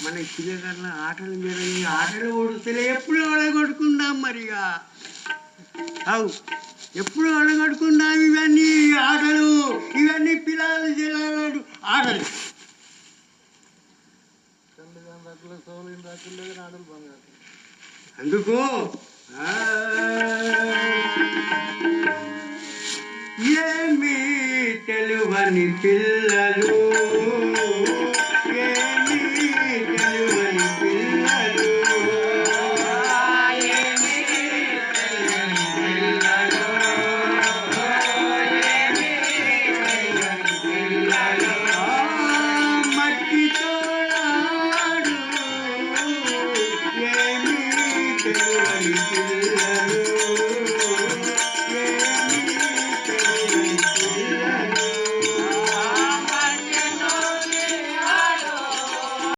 మన పిల్లగాళ్ళ ఆటలు మీద ఈ ఆటలు ఓడితే ఎప్పుడు అడగొట్టుకుందాం మరిగా అవు ఎప్పుడు అడగొట్టుకుందాం ఇవన్నీ ఆటలు ఇవన్నీ పిల్లలు జిల్లాలు ఆటలు అందుకు ఏమి తెలువని పిల్లలు